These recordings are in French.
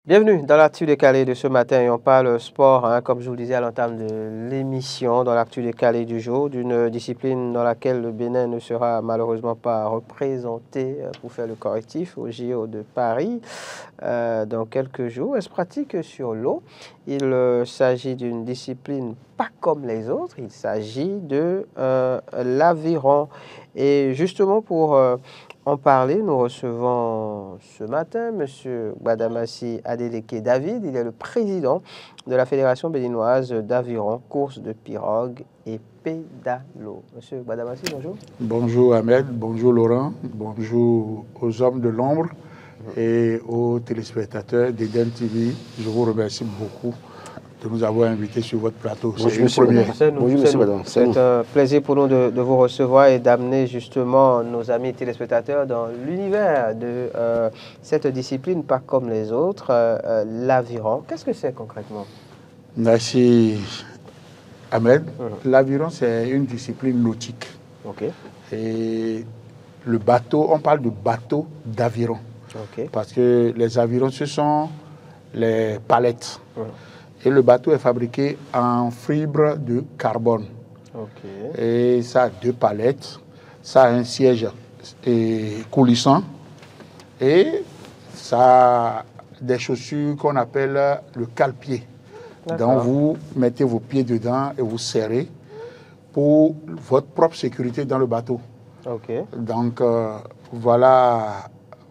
Bienvenue dans l'actu décalé de ce matin et on parle sport, comme je vous le disais à l'entame de l'émission, dans l'actu décalé du jour, d'une discipline dans laquelle le Bénin ne sera malheureusement pas représenté pour faire le correctif au JO de Paris dans quelques jours. Elle se pratique sur l'eau. Il s'agit d'une discipline pas comme les autres, il s'agit de l'aviron. Et justement pour en parler, nous recevons ce matin M. Gbadamassi Adeleke David. Il est le président de la Fédération béninoise d'aviron, course de pirogue et pédalo. M. Gbadamassi, bonjour. Bonjour Ahmed, bonjour Laurent, bonjour aux hommes de l'ombre et aux téléspectateurs d'Eden TV. Je vous remercie beaucoup de nous avoir invités sur votre plateau. C'est un plaisir pour nous de vous recevoir et d'amener justement nos amis téléspectateurs dans l'univers de cette discipline, pas comme les autres, l'aviron. Qu'est-ce que c'est concrètement? Merci Ahmed. L'aviron, c'est une discipline nautique. Okay. Et le bateau, on parle de bateau d'aviron. Okay. Parce que les avirons, ce sont les palettes. Et le bateau est fabriqué en fibre de carbone. Okay. Et ça a deux palettes, ça a un siège coulissant et ça a des chaussures qu'on appelle le cale-pied. Donc vous mettez vos pieds dedans et vous serrez pour votre propre sécurité dans le bateau. Okay. Donc voilà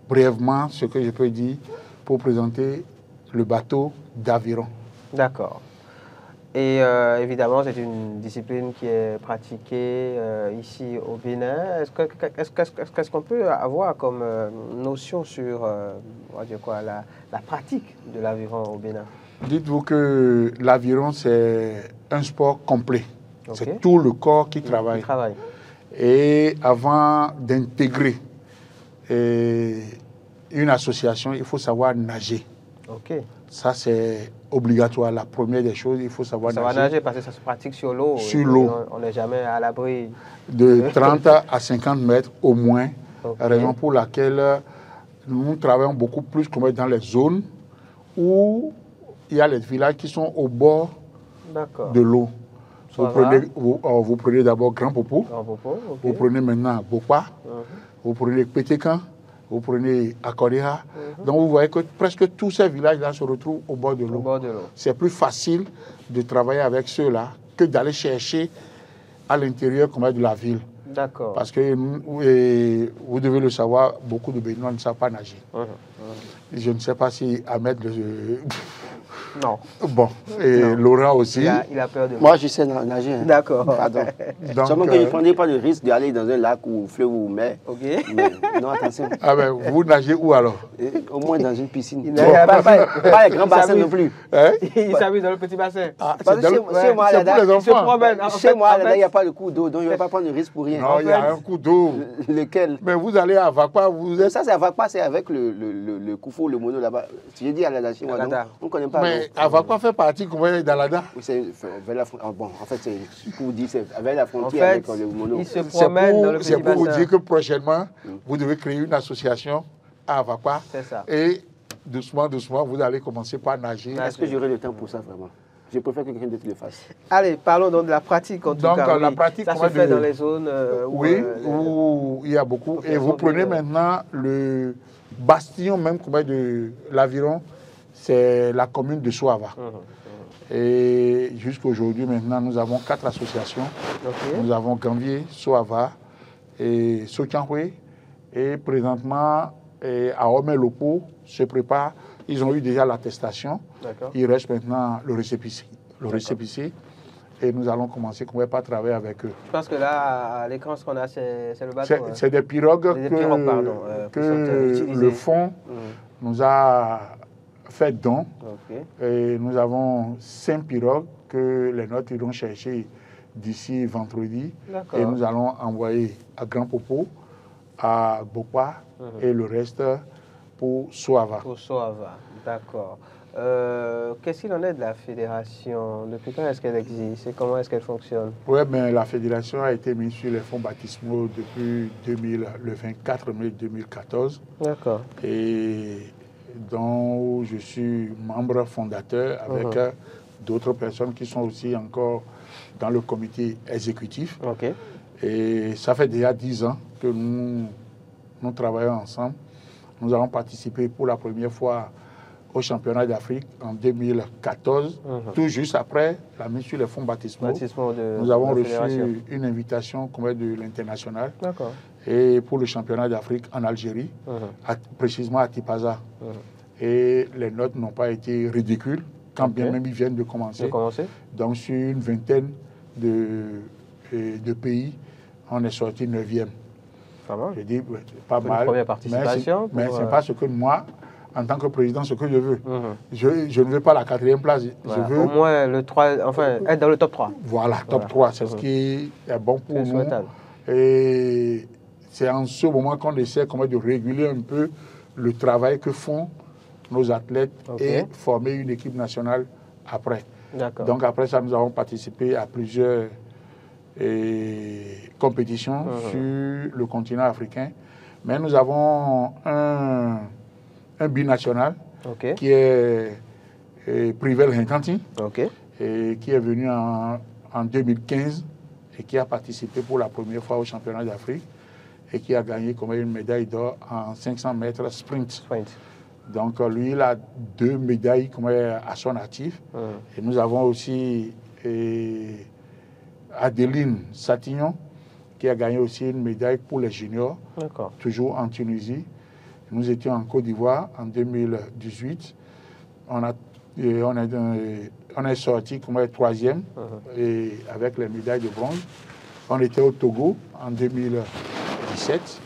brièvement ce que je peux dire pour présenter le bateau d'aviron. D'accord. Et évidemment, c'est une discipline qui est pratiquée ici au Bénin. Qu'est-ce qu'on peut avoir comme notion sur la pratique de l'aviron au Bénin? Dites-vous que l'aviron, c'est un sport complet. Okay. C'est tout le corps qui travaille. Et avant d'intégrer une association, il faut savoir nager. Okay. Ça, c'est obligatoire. La première des choses, il faut savoir nager. Nager parce que ça se pratique sur l'eau. Sur l'eau. On n'est jamais à l'abri. De 30 à 50 mètres au moins. Okay. Raison pour laquelle nous travaillons beaucoup plus comme dans les zones où il y a les villages qui sont au bord de l'eau. Vous prenez d'abord Grand Popo. Okay. Vous prenez maintenant Bokwa. Vous prenez Pétécan. Vous prenez Akodeha. Donc vous voyez que presque tous ces villages-là se retrouvent au bord de l'eau. C'est plus facile de travailler avec ceux-là que d'aller chercher à l'intérieur comme de la ville. D'accord. Parce que vous devez le savoir, beaucoup de Béninois ne savent pas nager. Je ne sais pas si Ahmed Non. Bon, et non. Laurent aussi. Il a peur de moi. Je sais nager. Hein. D'accord. Pardon. Seulement que je ne prendrai pas de risque d'aller dans un lac ou fleuve ou mer. Ok. Mais, non, attention. Ah ben, vous nagez où alors? Au moins dans une piscine. Il pas les grands bassins non plus. Hein? Il s'amuse dans le petit bassin. Ah, parce que chez moi, il n'y a pas de coup d'eau, donc je ne vais pas prendre de risque pour rien. Non, il y a un coup d'eau. Lequel? Mais vous allez à Vakpa, vous êtes... Ça, c'est à Vakpa, c'est avec le Koufou, le mono là-bas. Si je dis à la Dachi, on ne connaît pas. Mais à Vakpa fait partie comment d'Alada? C'est vers la frontière. Bon, en fait, c'est pour dire, c'est avec la frontière avec le mono. Il se promène dans le petit bassin. C'est pour vous dire que prochainement, vous devez créer une association à Vakpa. C'est ça. Et doucement, doucement, vous allez commencer par nager. Est-ce que j'aurai le temps pour ça vraiment? Je préfère que quelqu'un d'autre le fasse. Allez, parlons donc de la pratique en tout cas. Donc, la pratique, ça se fait dans les zones où il y a beaucoup. Et vous prenez maintenant le bastion même de l'aviron, c'est la commune de Soava. Et jusqu'aujourd'hui, maintenant, nous avons 4 associations. Okay. Nous avons Gambier, Soava et Sotianhoué. Et présentement, à Omelopo se prépare. Ils ont eu déjà l'attestation. Il reste maintenant le récépissé. Et nous allons commencer par travailler avec eux. Je pense que là, à l'écran, ce qu'on a, c'est le bateau. C'est des pirogues que le fonds nous a fait don. Et nous avons 5 pirogues que les nôtres iront chercher d'ici vendredi. Et nous allons envoyer à Grand Popo, à Bokwa et le reste pour Soava. Pour Soava, d'accord. Qu'est-ce qu'il en est de la fédération? Depuis quand est-ce qu'elle existe et comment est-ce qu'elle fonctionne? Oui, mais la fédération a été mise sur les fonds baptismaux depuis le 24 mai 2014. D'accord. Et dont je suis membre fondateur avec d'autres personnes qui sont aussi encore dans le comité exécutif. Et ça fait déjà 10 ans que nous travaillons ensemble. Nous avons participé pour la première fois au championnat d'Afrique en 2014, tout juste après la mise sur les fonds baptismaux. Nous avons reçu une invitation de l'international et pour le championnat d'Afrique en Algérie, précisément à Tipaza. Et les notes n'ont pas été ridicules, quand bien même ils viennent de commencer. Donc sur une vingtaine de pays, on est sorti 9e. Je dis, pas mal, première participation mais ce n'est pas ce que moi, en tant que président, ce que je veux. Je ne veux pas la 4e place. Voilà. Je veux au moins le 3, enfin, être dans le top 3. Voilà, top 3, c'est ce qui est bon pour nous. Et c'est en ce moment qu'on essaie de réguler un peu le travail que font nos athlètes et former une équipe nationale après. Donc après ça, nous avons participé à plusieurs compétitions sur le continent africain. Mais nous avons un binational qui est Privel Hintanti, et qui est venu en 2015 et qui a participé pour la première fois au championnat d'Afrique et qui a gagné une médaille d'or en 500 mètres sprint. Donc lui, il a 2 médailles à son actif. Et nous avons aussi Adeline Satignon, qui a gagné aussi une médaille pour les juniors, toujours en Tunisie. Nous étions en Côte d'Ivoire en 2018. On est sorti 3e et avec les médailles de bronze. On était au Togo en 2017.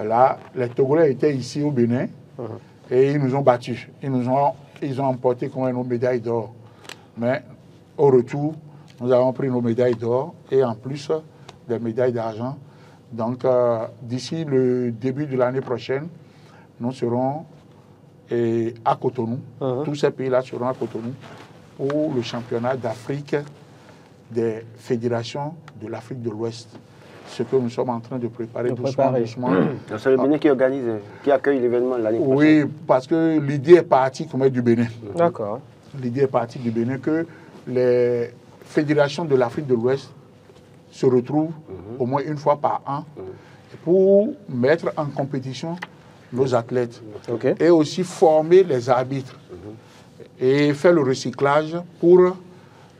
Là, les Togolais étaient ici au Bénin et ils nous ont battus. Ils ont emporté nos médailles d'or. Mais au retour, nous avons pris nos médailles d'or et en plus des médailles d'argent. Donc, d'ici le début de l'année prochaine, nous serons à Cotonou. Tous ces pays-là seront à Cotonou pour le championnat d'Afrique des fédérations de l'Afrique de l'Ouest. Ce que nous sommes en train de préparer doucement. C'est le Bénin qui organise, qui accueille l'événement l'année prochaine. Oui, parce que l'idée est partie du Bénin. D'accord. L'idée est partie du Bénin que les fédérations de l'Afrique de l'Ouest se retrouvent au moins une fois par an pour mettre en compétition nos athlètes et aussi former les arbitres et faire le recyclage pour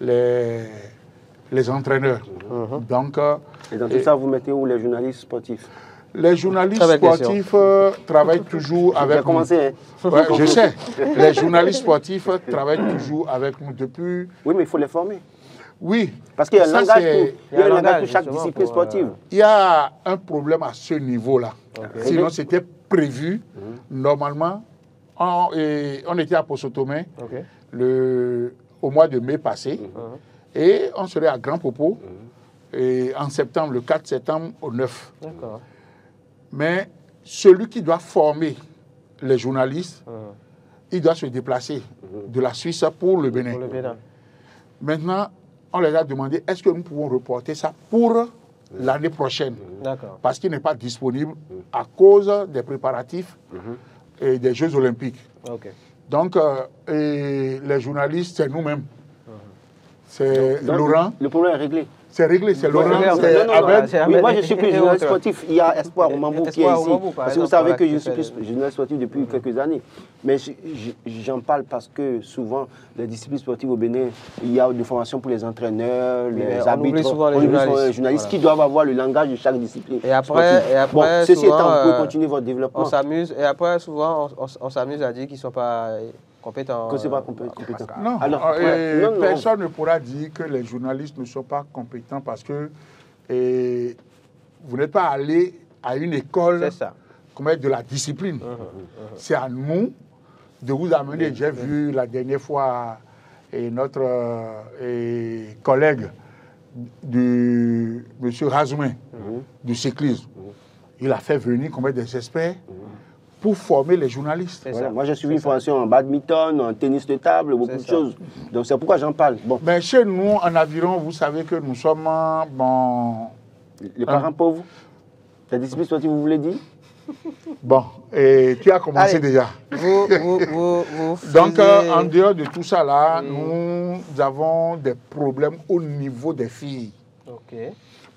les entraîneurs. Donc, et dans tout ça, vous mettez où les journalistes sportifs? Les journalistes sportifs travaillent toujours avec nous. Commencé, hein? Ouais, je sais. Les journalistes sportifs travaillent toujours avec nous depuis... Oui, mais il faut les former. Oui. Parce qu'il y a un langage pour chaque discipline sportive. Il y a un problème à ce niveau-là. Sinon, c'était prévu. Normalement, on était à Posotomé au mois de mai passé. Et on serait à Grand Popo en septembre, le 4 septembre au 9. Mais celui qui doit former les journalistes, il doit se déplacer de la Suisse pour le Bénin. Maintenant, on les a demandé, est-ce que nous pouvons reporter ça pour l'année prochaine? Parce qu'il n'est pas disponible à cause des préparatifs et des Jeux Olympiques. Donc, les journalistes, c'est nous-mêmes. C'est Laurent. Le problème est réglé. C'est réglé, c'est Laurent, c'est Abed. Oui, moi, je suis plus journaliste sportif. Il y a Espoir Oumambou qui est ici. Parce que vous savez que je suis plus journaliste sportif depuis quelques années. Mais j'en parle parce que souvent, les disciplines sportives au Bénin, il y a des formations pour les entraîneurs, les arbitres. On oublie souvent les journalistes qui doivent avoir le langage de chaque discipline. Et après bon, ceci étant, vous pouvez continuer votre développement. On s'amuse, et après, souvent, on s'amuse à dire qu'ils ne sont pas... compétents. Que ce n'est pas compétent. Non, personne ne pourra dire que les journalistes ne sont pas compétents parce que vous n'êtes pas allé à une école de la discipline. C'est à nous de vous amener. J'ai vu la dernière fois notre collègue M. Razouin du cyclisme. Il a fait venir des experts pour former les journalistes. Voilà. Moi, j'ai suivi une formation en badminton, en tennis de table, beaucoup de choses. Donc, c'est pourquoi j'en parle. Bon. Mais chez nous, en aviron, vous savez que nous sommes... les parents pauvres. La discipline sportive, vous voulez dire? Bon, et tu as commencé déjà. Donc, en dehors de tout ça là, nous avons des problèmes au niveau des filles.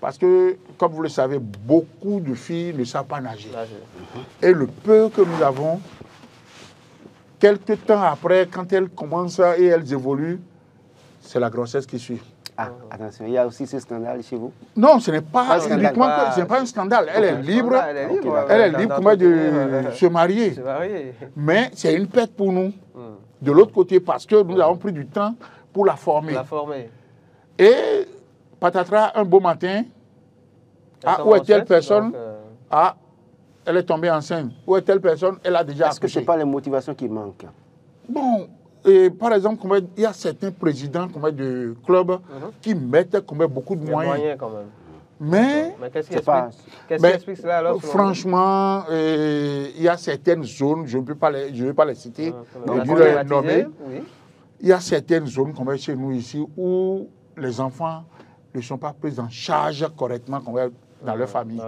Parce que, comme vous le savez, beaucoup de filles ne savent pas nager. Et le peu que nous avons, quelques temps après, quand elles commencent et elles évoluent, c'est la grossesse qui suit. Ah, attention, il y a aussi ce scandale chez vous? Non, ce n'est pas uniquement ce n'est pas un scandale. Elle est libre. Elle est libre comment de se marier. Mais c'est une perte pour nous. De l'autre côté, parce que nous avons pris du temps pour la former. Et patatras, un beau matin, où est telle personne? Elle est tombée enceinte. Où est telle personne? Elle a déjà accouché. Est-ce que ce n'est pas les motivations qui manquent? Bon, par exemple, il y a certains présidents de clubs qui mettent beaucoup de moyens. Quand même. Mais qu'est-ce qui explique cela alors? Franchement, il y a certaines zones, je ne vais pas les citer, les nommer. Il y a certaines zones comme chez nous ici où les enfants ne sont pas pris en charge correctement dans leur famille.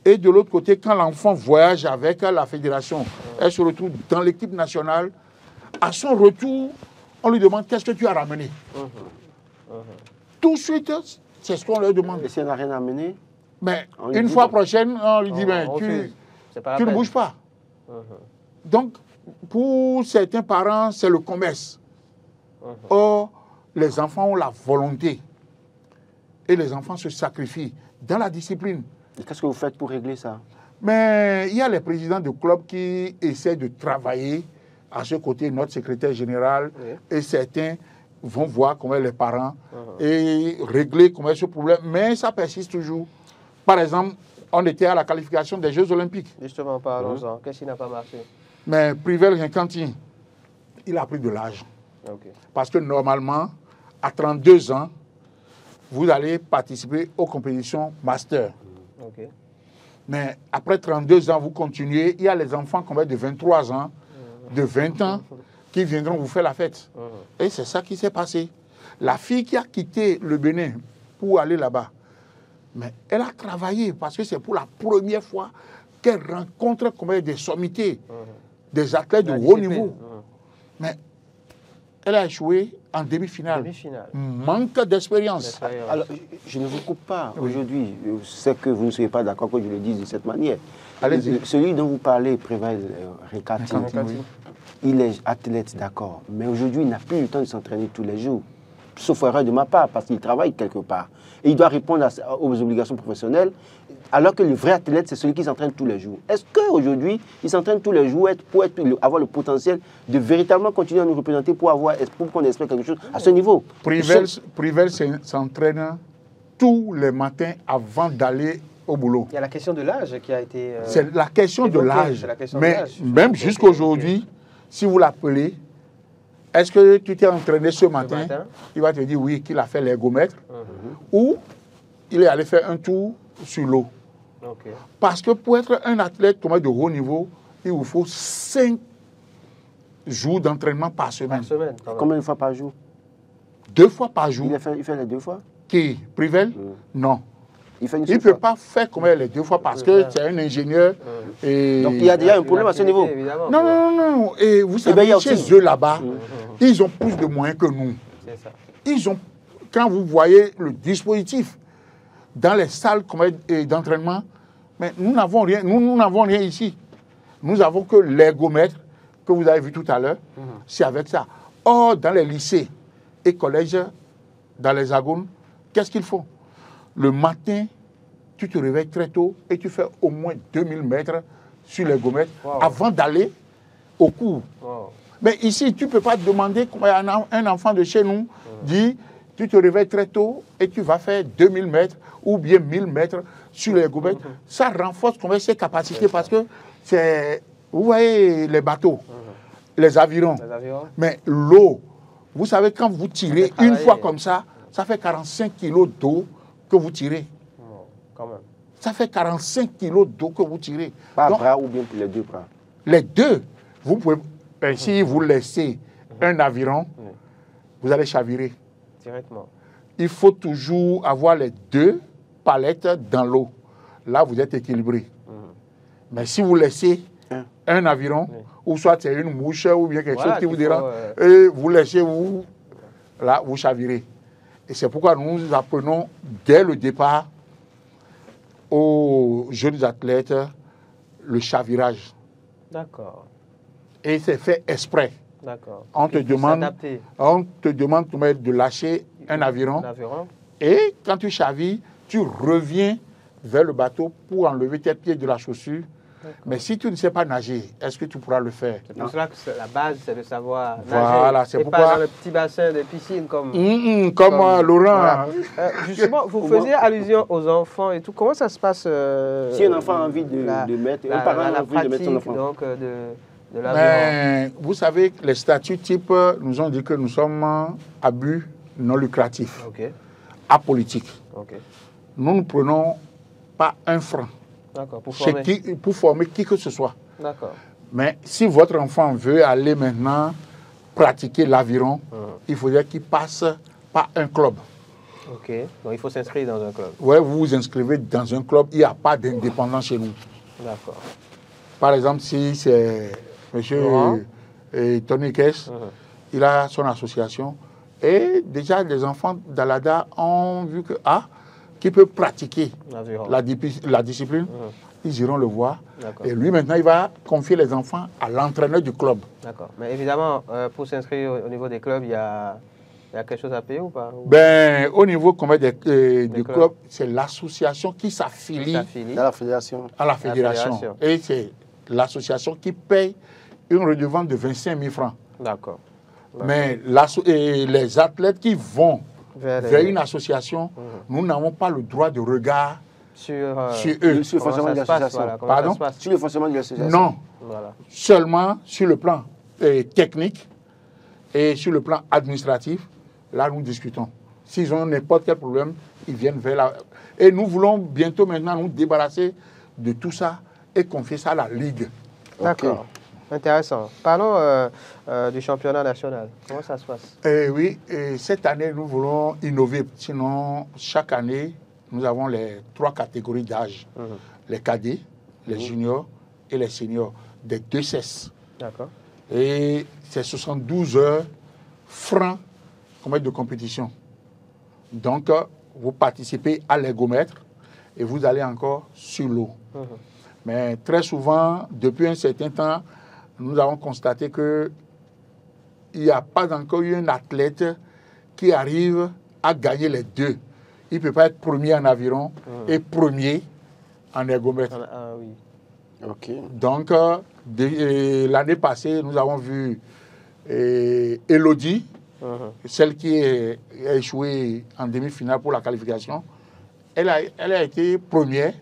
Et de l'autre côté, quand l'enfant voyage avec la fédération, elle se retrouve dans l'équipe nationale, à son retour, on lui demande qu'est-ce que tu as ramené. Tout de suite, c'est ce qu'on leur demande. Et si elle n'a rien amené? Mais une fois prochaine, on lui dit, tu ne bouges pas. Donc, pour certains parents, c'est le commerce. Or, les enfants ont la volonté. Et les enfants se sacrifient dans la discipline. Et qu'est-ce que vous faites pour régler ça? Mais il y a les présidents de clubs qui essaient de travailler à ce côté, notre secrétaire général, et certains vont voir comment les parents et régler comment ce problème. Mais ça persiste toujours. Par exemple, on était à la qualification des Jeux Olympiques. Justement, parlons-en. Qu'est-ce qui n'a pas marché? Mais Privel Rincanti, il a pris de l'âge. Parce que normalement, à 32 ans, vous allez participer aux compétitions master. Mais après 32 ans, vous continuez. Il y a les enfants de 23 ans, de 20 ans, qui viendront vous faire la fête. Et c'est ça qui s'est passé. La fille qui a quitté le Bénin pour aller là-bas, mais elle a travaillé parce que c'est pour la première fois qu'elle rencontre des sommités, des athlètes de haut niveau. Mais elle a échoué en demi-finale. Manque d'expérience. Alors, je ne vous coupe pas. Aujourd'hui, je sais que vous ne serez pas d'accord que je le dise de cette manière. Celui dont vous parlez, Privel Rincanti, il est athlète, d'accord. Mais aujourd'hui, il n'a plus le temps de s'entraîner tous les jours. Sauf erreur de ma part, parce qu'il travaille quelque part. Et il doit répondre aux obligations professionnelles, alors que le vrai athlète, c'est celui qui s'entraîne tous les jours. Est-ce qu'aujourd'hui, il s'entraîne tous les jours pour avoir le potentiel de véritablement continuer à nous représenter pour qu'on espère quelque chose à ce niveau? Privel s'entraîne tous les matins avant d'aller au boulot. Il y a la question de l'âge qui a été... c'est la question de l'âge. Mais même jusqu'aujourd'hui, si vous l'appelez, est-ce que tu t'es entraîné ce matin? Il va te dire oui, qu'il a fait l'ergomètre. Ou il est allé faire un tour sur l'eau. Parce que pour être un athlète de haut niveau, il vous faut 5 jours d'entraînement par semaine. Combien de fois par jour? 2 fois par jour. Il fait les 2 fois? Qui? Privel? Non. Il ne peut pas faire comme les 2 fois parce que c'est un ingénieur. Et... Donc il y a déjà un problème à ce niveau. Non. Et vous savez, chez eux là-bas, ils ont plus de moyens que nous. Ils ont, quand vous voyez le dispositif dans les salles d'entraînement, mais nous n'avons rien. Nous n'avons rien ici. Nous avons que l'ergomètre que vous avez vu tout à l'heure. C'est avec ça. Or, dans les lycées et collèges, dans les agones, qu'est-ce qu'ils font? Le matin, tu te réveilles très tôt et tu fais au moins 2000 mètres sur l'ergomètre avant d'aller au cours. Mais ici, tu ne peux pas demander, comme un enfant de chez nous dit, tu te réveilles très tôt et tu vas faire 2000 mètres ou bien 1000 mètres sur l'ergomètre. Ça renforce ses capacités parce que c'est, vous voyez les bateaux, les avirons. Mais l'eau, vous savez, quand vous tirez une fois comme ça, ça fait 45 kilos d'eau que vous tirez. Ça fait 45 kilos d'eau que vous tirez. Par bras ou bien les 2 bras? Les 2. Vous pouvez, si vous laissez un aviron, vous allez chavirer. Directement. Il faut toujours avoir les 2 palettes dans l'eau. Là, vous êtes équilibré. Mais si vous laissez un aviron, ou soit c'est une mouche, ou bien quelque chose qui vous dérange, et vous laissez, là, vous chavirez. Et c'est pourquoi nous apprenons dès le départ aux jeunes athlètes le chavirage. D'accord. Et c'est fait exprès. D'accord. On te demande de lâcher un aviron. Et quand tu chavilles, tu reviens vers le bateau pour enlever tes pieds de la chaussure. Mais si tu ne sais pas nager, est-ce que tu pourras le faire? C'est pour cela que la base, c'est de savoir nager. Voilà, c'est pourquoi... pas dans le petit bassin des piscines comme Laurent. Voilà. Justement, vous faisiez allusion aux enfants et tout. Comment ça se passe si un enfant a envie de mettre, un parent a envie de mettre son enfant. Donc, de l'aviron. Vous savez, les statuts types nous ont dit que nous sommes à but non lucratif, apolitique. Nous ne prenons pas un franc. Pour former qui que ce soit. Mais si votre enfant veut aller maintenant pratiquer l'aviron, il faudrait qu'il passe par un club. Ok, donc il faut s'inscrire dans un club. Oui, vous vous inscrivez dans un club, il n'y a pas d'indépendance chez nous. D'accord. Par exemple, si c'est M. Tony Kess, il a son association, et déjà les enfants d'Alada ont vu que qui peut pratiquer la discipline, ils iront le voir. Et lui, maintenant, il va confier les enfants à l'entraîneur du club. D'accord. Mais évidemment, pour s'inscrire au niveau des clubs, il y a quelque chose à payer ou pas? Au niveau des clubs, c'est l'association qui s'affilie à la fédération. Et c'est l'association qui paye une redevance de 25 000 francs. D'accord. Mais les athlètes qui vont vers une association, nous n'avons pas le droit de regard sur eux. Sur le fonctionnement de l'association. Pardon? Sur le fonctionnement de l'association. Non. Seulement sur le plan technique et sur le plan administratif, là nous discutons. S'ils ont n'importe quel problème, ils viennent vers la... Et nous voulons bientôt maintenant nous débarrasser de tout ça et confier ça à la Ligue. D'accord. Intéressant. Parlons du championnat national. Comment ça se passe? Oui, cette année, nous voulons innover. Sinon, chaque année, nous avons les 3 catégories d'âge. Les cadets, les juniors et les seniors, des 2 cesses. D'accord. Et c'est 72 heures francs de compétition. Donc, vous participez à l'ergomètre et vous allez encore sur l'eau. Mais très souvent, depuis un certain temps, nous avons constaté qu'il n'y a pas encore eu un athlète qui arrive à gagner les 2. Il ne peut pas être premier en aviron et premier en ergomètre. Donc, l'année passée, nous avons vu Elodie, celle qui a échoué en demi-finale pour la qualification. Elle a été première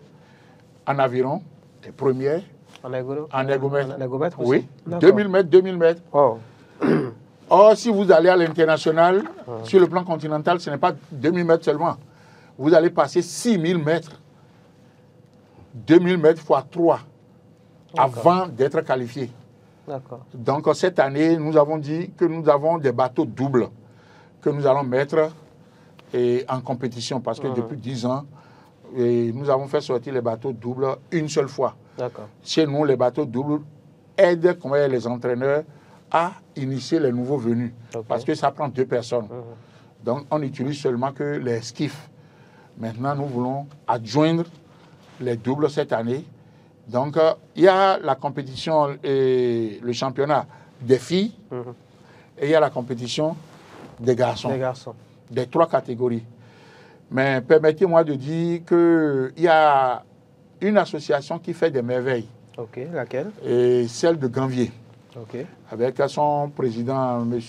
en aviron et première en ergomètre. Oui, 2000 mètres. Oh. Or, si vous allez à l'international, sur le plan continental, ce n'est pas 2000 mètres seulement. Vous allez passer 6000 mètres. 2000 mètres fois 3 avant d'être qualifié. Donc, cette année, nous avons dit que nous avons des bateaux doubles que nous allons mettre en compétition parce que depuis 10 ans, nous avons fait sortir les bateaux doubles une seule fois. Chez nous, les bateaux doubles aident les entraîneurs à initier les nouveaux venus parce que ça prend 2 personnes. Donc, on n'utilise seulement que les skiffs. Maintenant, nous voulons adjoindre les doubles cette année. Donc, il y a la compétition et le championnat des filles et il y a la compétition des garçons. Des 3 catégories. Mais permettez-moi de dire qu'il y a une association qui fait des merveilles. Laquelle? Et celle de Ganvier. Avec son président, M.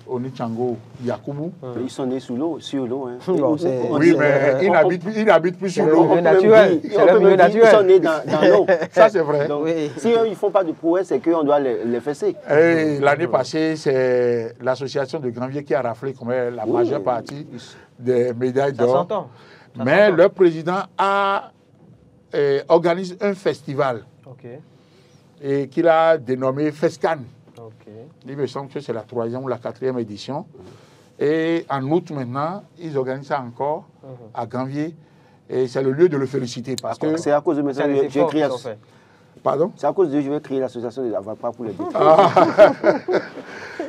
Onichango Yakubu. Ils sont nés sur l'eau. Oui, mais ils n'habitent plus sur l'eau. Ils sont nés dans l'eau. Ça, c'est vrai. Donc, si eux, ils ne font pas de prouesse, c'est qu'on doit les fesser. L'année passée, c'est l'association de Ganvier qui a raflé la majeure partie des médailles d'or. Mais le président organise un festival. Et qu'il a dénommé FESCAN. Il me semble que c'est la 3e ou la 4e édition. Et en août maintenant, ils organisent ça encore à Ganvier. Et c'est le lieu de le féliciter. Parce que c'est à cause de mes j'ai écrit Pardon? C'est à cause de je vais créer l'association des avocats pour les détenus.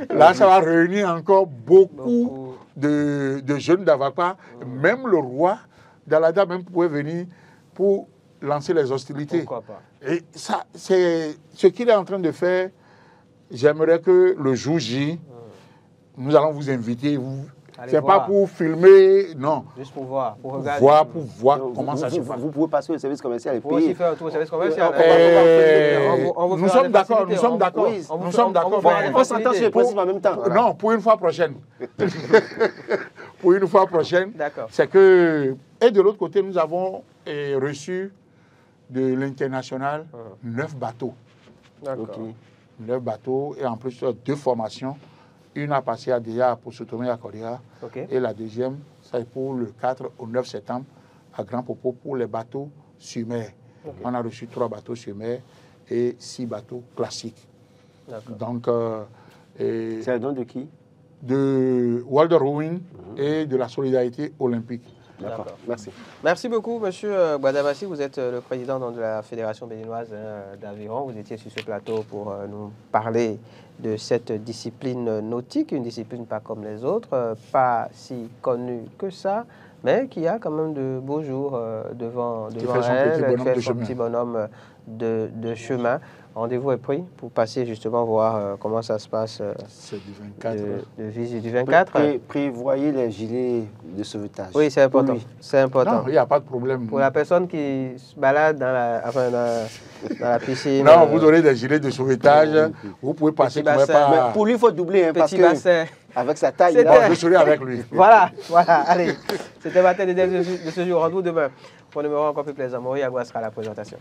Là, ça va réunir encore beaucoup de jeunes d'avocats. Même le roi d'Alada même pouvait venir pour lancer les hostilités. Pourquoi pas? Et ça, c'est ce qu'il est en train de faire. J'aimerais que le jour J, nous allons vous inviter. C'est pas pour filmer, non. Juste pour voir, pour regarder. Pour voir comment ça se passe. Vous pouvez passer au service commercial et payer. Pour aussi faire un tour au service commercial. Nous sommes d'accord, nous sommes d'accord. Nous sommes d'accord. On s'entend sur les principes en même temps. Non, pour une fois prochaine. Pour une fois prochaine. D'accord. C'est que... Et de l'autre côté, nous avons reçu de l'international 9 bateaux. D'accord. 9 bateaux et en plus 2 formations. Une a passé à Déa pour soutenir à Korea. Et la deuxième, c'est pour le 4 au 9 septembre à Grand Popo pour les bateaux sur mer. On a reçu 3 bateaux sur mer et 6 bateaux classiques. Donc, c'est le don de qui? De World Rowing et de la solidarité olympique. D'accord, merci. Merci beaucoup, monsieur Gbadabassi. Vous êtes le président de la Fédération béninoise d'aviron. Vous étiez sur ce plateau pour nous parler de cette discipline nautique, une discipline pas comme les autres, pas si connue que ça, mais qui a quand même de beaux jours devant elle, qui fait son petit bonhomme de chemin. Rendez-vous est pris pour passer justement voir comment ça se passe. C'est du 24. Du 24. Prévoyez les gilets de sauvetage. Oui, c'est important. C'est important. Non, il n'y a pas de problème. Pour la personne qui se balade dans la piscine. Non, vous aurez des gilets de sauvetage. Vous pouvez passer comme pas. Mais pour lui, il faut doubler. Parce que avec sa taille, je serai avec lui. Voilà. Allez. C'était ma tête de ce jour. Rendez-vous demain pour un numéro encore plus plaisant. Maurice Agua sera à la présentation.